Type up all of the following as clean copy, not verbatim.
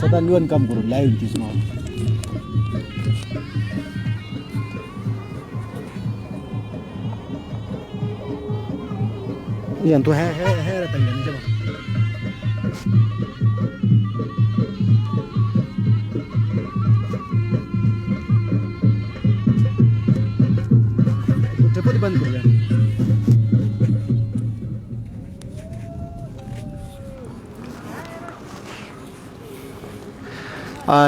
setan luan kam guru live di semua. Yang tu hai ratang ni coba. Cepat band kar dena.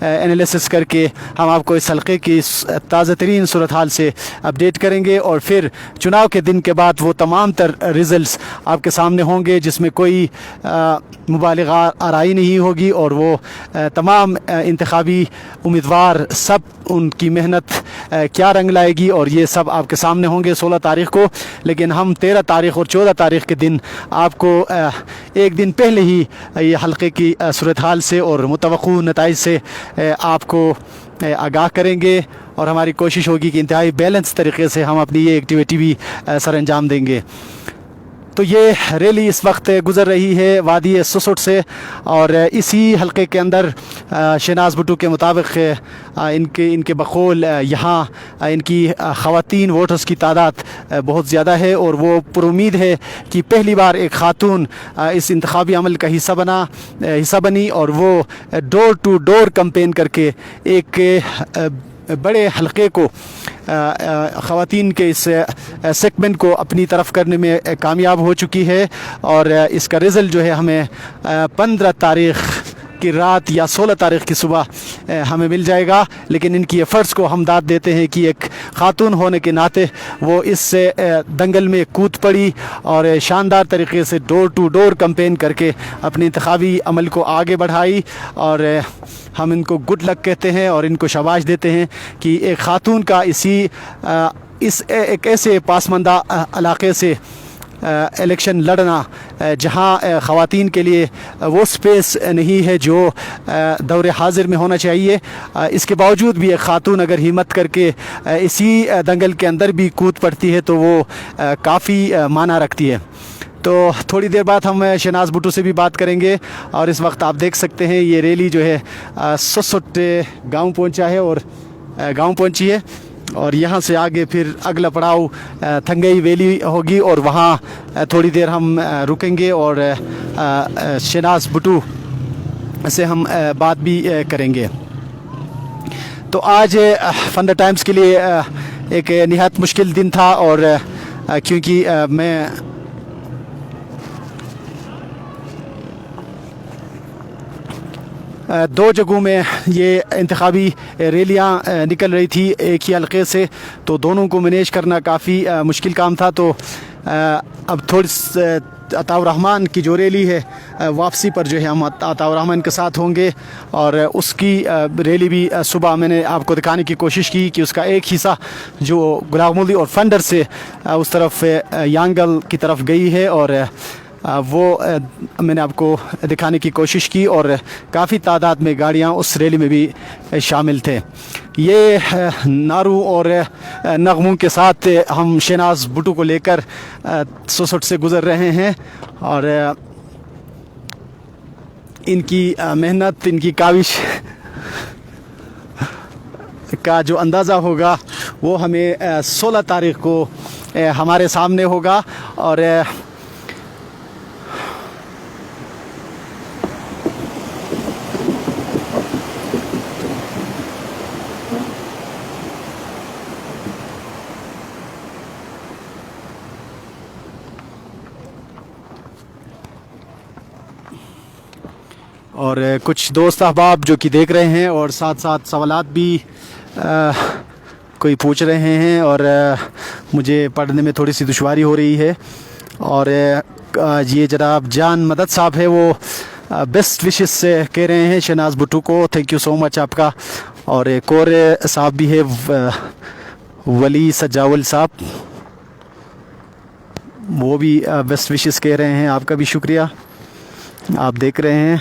Analysis کر کے ہم آپ کو اس حلقے کی تازہ ترین صورتحال سے اپڈیٹ کریں گے، اور پھر چناؤ کے دن کے بعد وہ تمام تر ریزلٹس آپ کے سامنے ہوں گے، جس میں کوئی مبالغہ آرائی نہیں ہوگی، اور وہ تمام انتخابی امیدوار سب ان کی محنت کیا رنگ لائے گی، اور یہ سب آپ کے سامنے ہوں گے 16 تاریخ کو۔ لیکن ہم 13 تاریخ اور 14 تاریخ کے دن آپ کو ایک دن پہلے ہی یہ حلقے کی صورتحال سے اور متوقع نتائج سے آپ کو آگاہ کریں گے، اور ہماری کوشش ہوگی کہ انتہائی بیلنس طریقے سے ہم اپنی یہ ایکٹیویٹی بھی سر انجام دیں گے۔ تو یہ ریلی اس وقت گزر رہی ہے وادی سسٹ سے، اور اسی حلقے کے اندر شہناز بھٹو کے مطابق ان کے بقول یہاں ان کی خواتین ووٹرز کی تعداد بہت زیادہ ہے، اور وہ پر امید ہے کہ پہلی بار ایک خاتون اس انتخابی عمل کا حصہ بنی، اور وہ ڈور ٹو ڈور کمپین کر کے ایک بڑے حلقے کو خواتین کے اس سیگمنٹ کو اپنی طرف کرنے میں کامیاب ہو چکی ہے، اور اس کا رزلٹ جو ہے ہمیں 15 تاریخ کی رات یا 16 تاریخ کی صبح ہمیں مل جائے گا۔ لیکن ان کی ایفرٹس کو ہم داد دیتے ہیں کہ ایک خاتون ہونے کے ناطے وہ اس دنگل میں کود پڑی، اور شاندار طریقے سے ڈور ٹو ڈور کمپین کر کے اپنے انتخابی عمل کو آگے بڑھائی، اور ہم ان کو گڈ لک کہتے ہیں اور ان کو شاباش دیتے ہیں کہ ایک خاتون کا اس ایک ایسے پسماندہ علاقے سے الیکشن لڑنا جہاں خواتین کے لیے وہ سپیس نہیں ہے جو دور حاضر میں ہونا چاہیے، اس کے باوجود بھی ایک خاتون اگر ہمت کر کے اسی دنگل کے اندر بھی کود پڑتی ہے تو وہ کافی معنی رکھتی ہے۔ تو تھوڑی دیر بعد ہم شہناز بھٹو سے بھی بات کریں گے، اور اس وقت آپ دیکھ سکتے ہیں یہ ریلی جو ہے سسٹ گاؤں پہنچی ہے، اور یہاں سے آگے پھر اگلا پڑاؤ تھنگئی ویلی ہوگی، اور وہاں تھوڑی دیر ہم رکیں گے اور شہناز بھٹو سے ہم بات بھی کریں گے۔ تو آج فن دا ٹائمز کے لیے ایک نہایت مشکل دن تھا، اور کیونکہ میں دو جگہوں میں یہ انتخابی ریلیاں نکل رہی تھی ایک ہی حلقے سے، تو دونوں کو مینیج کرنا کافی مشکل کام تھا۔ تو اب تھوڑی عطاء الرحمن کی جو ریلی ہے واپسی پر جو ہے ہم عطاء الرحمن کے ساتھ ہوں گے، اور اس کی ریلی بھی صبح میں نے آپ کو دکھانے کی کوشش کی کہ اس کا ایک حصہ جو گلاغمودی اور فنڈر سے اس طرف یانگل کی طرف گئی ہے، اور وہ میں نے آپ کو دکھانے کی کوشش کی، اور کافی تعداد میں گاڑیاں اس ریلی میں بھی شامل تھے۔ یہ نعروں اور نغموں کے ساتھ ہم شہناز بھٹو کو لے کر سسٹ سے گزر رہے ہیں، اور ان کی محنت، ان کی کاوش کا جو اندازہ ہوگا وہ ہمیں 16 تاریخ کو ہمارے سامنے ہوگا۔ اور کچھ دوست احباب جو کہ دیکھ رہے ہیں اور ساتھ ساتھ سوالات بھی کوئی پوچھ رہے ہیں، اور مجھے پڑھنے میں تھوڑی سی دشواری ہو رہی ہے۔ اور یہ جناب جان مدد صاحب ہے، وہ بیسٹ وشز سے کہہ رہے ہیں شہناز بھٹو کو، تھینک یو سو مچ آپ کا۔ اور ایک اور صاحب بھی ہے ولی سجاول صاحب، وہ بھی بیسٹ وشز کہہ رہے ہیں، آپ کا بھی شکریہ، آپ دیکھ رہے ہیں۔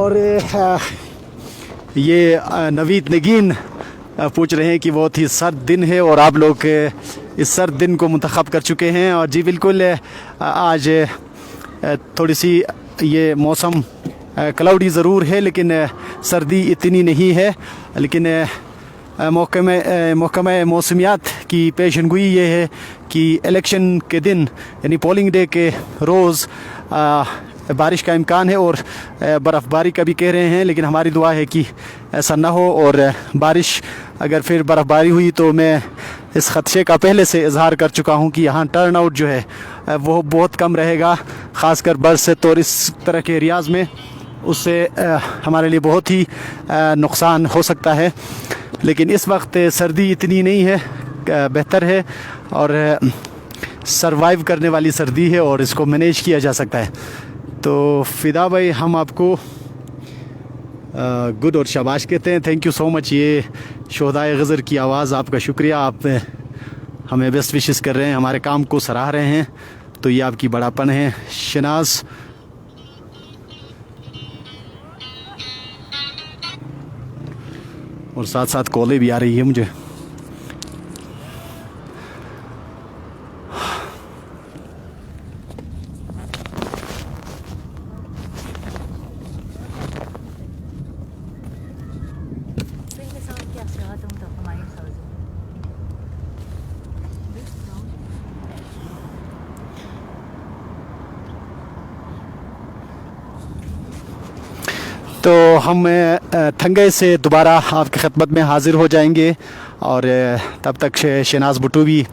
اور یہ نوید نگین پوچھ رہے ہیں کہ بہت ہی سرد دن ہے اور آپ لوگ اس سرد دن کو منتخب کر چکے ہیں. اور جی بالکل آج تھوڑی سی یہ موسم کلاؤڈی ضرور ہے لیکن سردی اتنی نہیں ہے. لیکن محکمہ موسمیات کی پیشن گوئی یہ ہے کہ الیکشن کے دن یعنی پولنگ ڈے کے روز بارش کا امکان ہے اور برف باری کا بھی کہہ رہے ہیں. لیکن ہماری دعا ہے کہ ایسا نہ ہو, اور بارش اگر پھر برف باری ہوئی تو میں اس خدشے کا پہلے سے اظہار کر چکا ہوں کہ یہاں ٹرن آؤٹ جو ہے وہ بہت کم رہے گا, خاص کر برست اور اس طرح کے ایریاز میں. اس سے ہمارے لیے بہت ہی نقصان ہو سکتا ہے. لیکن اس وقت سردی اتنی نہیں ہے, بہتر ہے اور سروائیو کرنے والی سردی ہے اور اس کو مینیج کیا جا سکتا ہے. تو فدا بھائی ہم آپ کو گڈ اور شاباش کہتے ہیں. تھینک یو سو مچ. یہ شہدائے غزر کی آواز, آپ کا شکریہ. آپ ہمیں بیسٹ وشز کر رہے ہیں, ہمارے کام کو سراہ رہے ہیں, تو یہ آپ کی بڑاپن ہے. شناز اور ساتھ ساتھ کالیں بھی آ رہی ہے مجھے. تو ہم تھنگئی سے دوبارہ آپ کی خدمت میں حاضر ہو جائیں گے, اور تب تک شہناز بھٹو بھی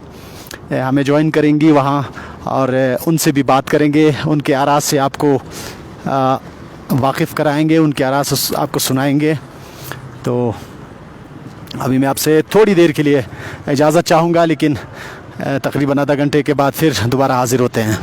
ہمیں جوائن کریں گی وہاں, اور ان سے بھی بات کریں گے, ان کے آراء سے آپ کو واقف کرائیں گے, ان کے آراء سے آپ کو سنائیں گے. تو ابھی میں آپ سے تھوڑی دیر کے لیے اجازت چاہوں گا, لیکن تقریباً آدھا گھنٹے کے بعد پھر دوبارہ حاضر ہوتے ہیں.